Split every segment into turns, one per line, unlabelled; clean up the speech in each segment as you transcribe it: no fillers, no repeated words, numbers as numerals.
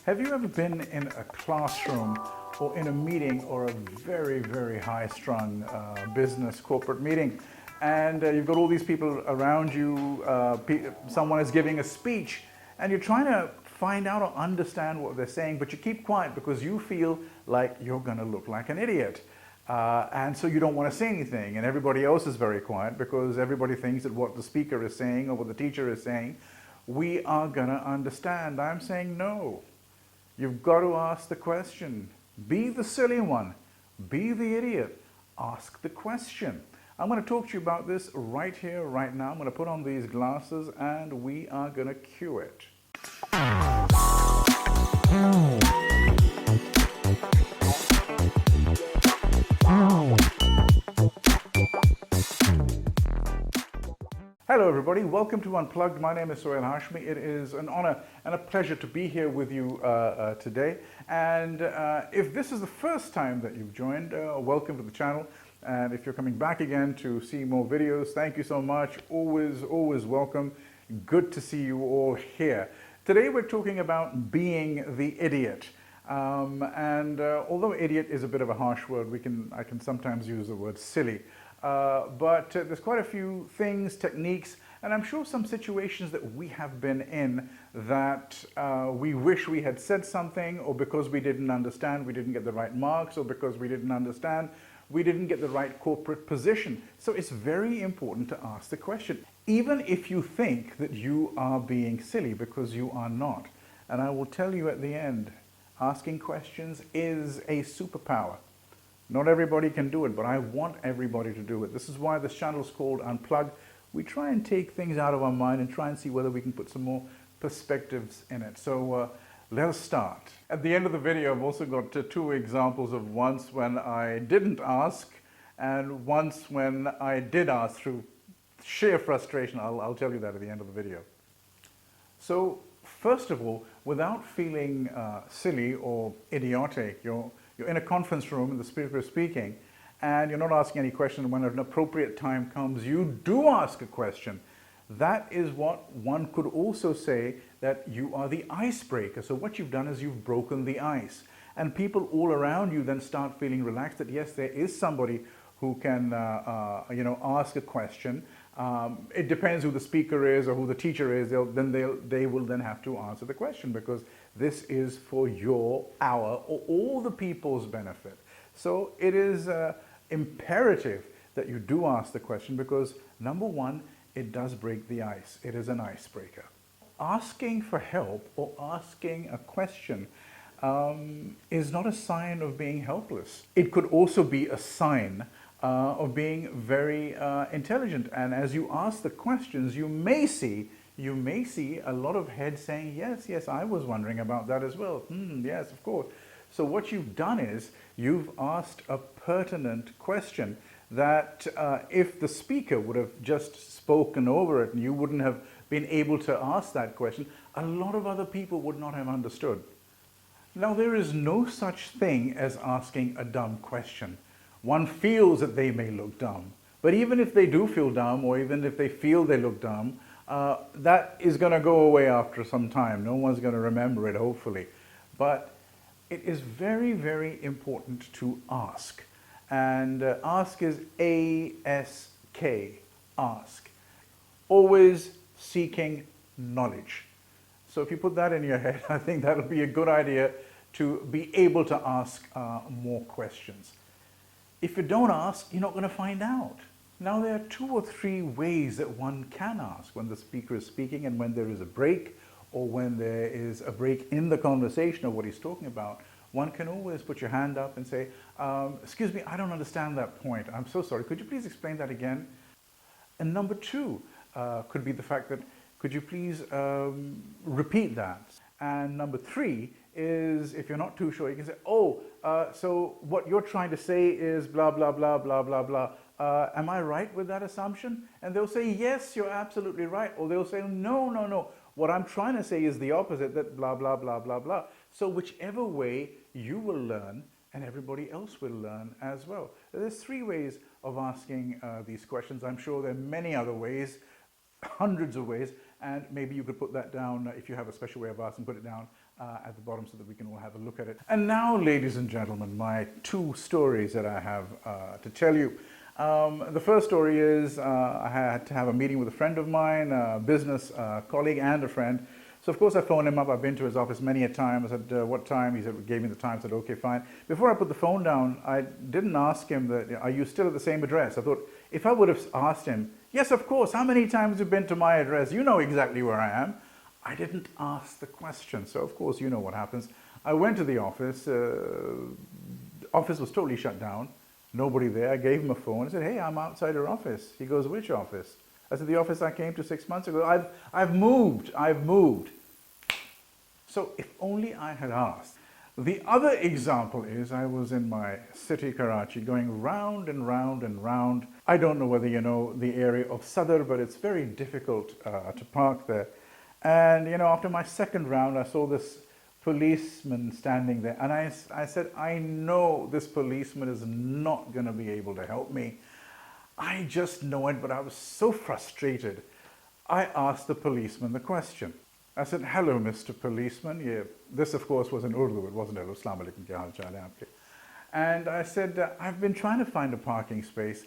Have you ever been in a classroom or in a meeting or a very, very high-strung business corporate meeting, and you've got all these people around you, someone is giving a speech, and you're trying to find out or understand what they're saying, but you keep quiet because you feel like you're going to look like an idiot. And so you don't want to say anything, and everybody else is very quiet because everybody thinks that what the speaker is saying or what the teacher is saying, we are going to understand. I'm saying no. You've got to ask the question. Be the silly one. Be the idiot. Ask the question. I'm going to talk to you about this right here, right now. I'm going to put on these glasses and we are going to cue it. Hello everybody, welcome to Unplugged. My name is Sohail Hashmi. It is an honor and a pleasure to be here with you today. And if this is the first time that you've joined, welcome to the channel. And if you're coming back again to see more videos, thank you so much. Always welcome. Good to see you all here. Today we're talking about being the idiot. Although idiot is a bit of a harsh word, I can sometimes use the word silly. But there's quite a few things, techniques, and I'm sure some situations that we have been in that we wish we had said something, or because we didn't understand, we didn't get the right marks, or because we didn't understand, we didn't get the right corporate position. So it's very important to ask the question, even if you think that you are being silly, because you are not. And I will tell you at the end, asking questions is a superpower. Not everybody can do it, but I want everybody to do it. This is why this channel is called Unplugged. We try and take things out of our mind and try and see whether we can put some more perspectives in it. So let us start. At the end of the video, I've also got two examples of once when I didn't ask and once when I did ask through sheer frustration. I'll tell you that at the end of the video. So first of all, without feeling silly or idiotic, you're in a conference room and the speaker is speaking and you're not asking any question. When an appropriate time comes, you do ask a question. That is what one could also say, that you are the icebreaker. So what you've done is you've broken the ice. And people all around you then start feeling relaxed that yes, there is somebody who can ask a question. It depends who the speaker is or who the teacher is, they will then have to answer the question, because this is for our, or all the people's benefit. So it is imperative that you do ask the question, because number one, it does break the ice. It is an icebreaker. Asking for help or asking a question is not a sign of being helpless. It could also be a sign of being very intelligent. And as you ask the questions, you may see a lot of heads saying, yes, I was wondering about that as well. Yes, of course. So what you've done is you've asked a pertinent question that if the speaker would have just spoken over it and you wouldn't have been able to ask that question, a lot of other people would not have understood. Now, there is no such thing as asking a dumb question. One feels that they may look dumb, but even if they do feel dumb, or even if they feel they look dumb, that is going to go away after some time. No one's going to remember it, hopefully. But it is very, very important to ask. And ask is A-S-K, ask. Always seeking knowledge. So if you put that in your head, I think that'll be a good idea to be able to ask more questions. If you don't ask, you're not going to find out. Now, there are 2 or 3 ways that one can ask when the speaker is speaking, and when there is a break, or when there is a break in the conversation of what he's talking about. One can always put your hand up and say, excuse me, I don't understand that point. I'm so sorry. Could you please explain that again? And number 2 could be the fact that, could you please repeat that? And number 3 is, if you're not too sure, you can say, so what you're trying to say is blah, blah, blah, blah, blah, blah. Am I right with that assumption? And they'll say, yes, you're absolutely right. Or they'll say, no. What I'm trying to say is the opposite, that blah, blah, blah, blah, blah. So whichever way, you will learn and everybody else will learn as well. There's 3 ways of asking these questions. I'm sure there are many other ways, hundreds of ways, and maybe you could put that down if you have a special way of asking, put it down at the bottom so that we can all have a look at it. And now, ladies and gentlemen, my two stories that I have to tell you. The first story is I had to have a meeting with a friend of mine, a business colleague and a friend. So of course I phoned him up. I've been to his office many a time. I said, what time? He said, gave me the time. I said, okay, fine. Before I put the phone down, I didn't ask him that, are you still at the same address? I thought, if I would have asked him, yes, of course, how many times have you been to my address? You know exactly where I am. I didn't ask the question. So of course, you know what happens. I went to the office. Office was totally shut down. Nobody there. I gave him a phone. I said, hey, I'm outside your office. He goes, which office? I said, the office I came to 6 months ago. I've moved. So if only I had asked. The other example is I was in my city, Karachi, going round and round and round. I don't know whether you know the area of Sadr, but it's very difficult to park there. And, after my second round, I saw this policeman standing there. And I said, I know this policeman is not going to be able to help me. I just know it, but I was so frustrated. I asked the policeman the question. I said, hello, Mr. Policeman. Yeah, this, of course, was in Urdu. It wasn't hello, Assalamu alaikum, kya hal chal hai aapke? And I said, I've been trying to find a parking space.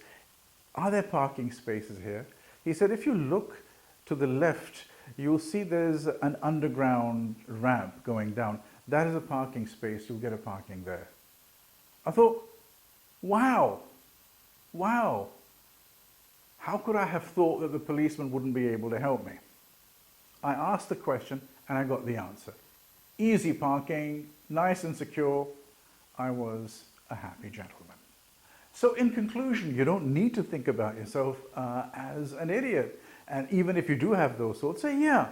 Are there parking spaces here? He said, if you look to the left, you'll see there's an underground ramp going down. That is a parking space. You'll get a parking there. I thought, wow. How could I have thought that the policeman wouldn't be able to help me? I asked the question and I got the answer. Easy parking, nice and secure. I was a happy gentleman. So in conclusion, you don't need to think about yourself as an idiot. And even if you do have those thoughts, say, yeah,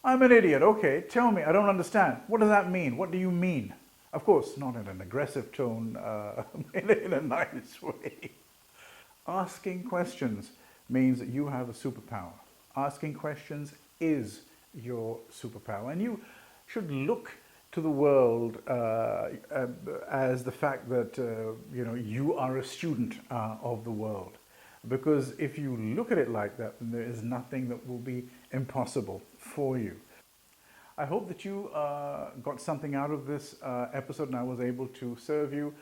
I'm an idiot. Okay, tell me, I don't understand. What does that mean? What do you mean? Of course, not in an aggressive tone, in a nice way. Asking questions means that you have a superpower. Asking questions is your superpower. And you should look to the world as the fact that, you are a student of the world. Because if you look at it like that, then there is nothing that will be impossible for you. I hope that you got something out of this episode and I was able to serve you.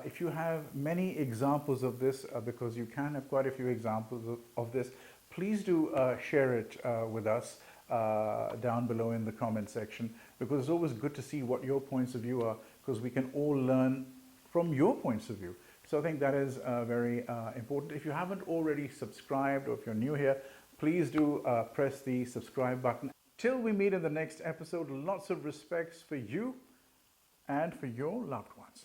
If you have many examples of this, because you can have quite a few examples of this, please do share it with us down below in the comment section, because it's always good to see what your points of view are, because we can all learn from your points of view. So I think that is very important. If you haven't already subscribed, or if you're new here, please do press the subscribe button. Till we meet in the next episode, lots of respects for you and for your loved ones.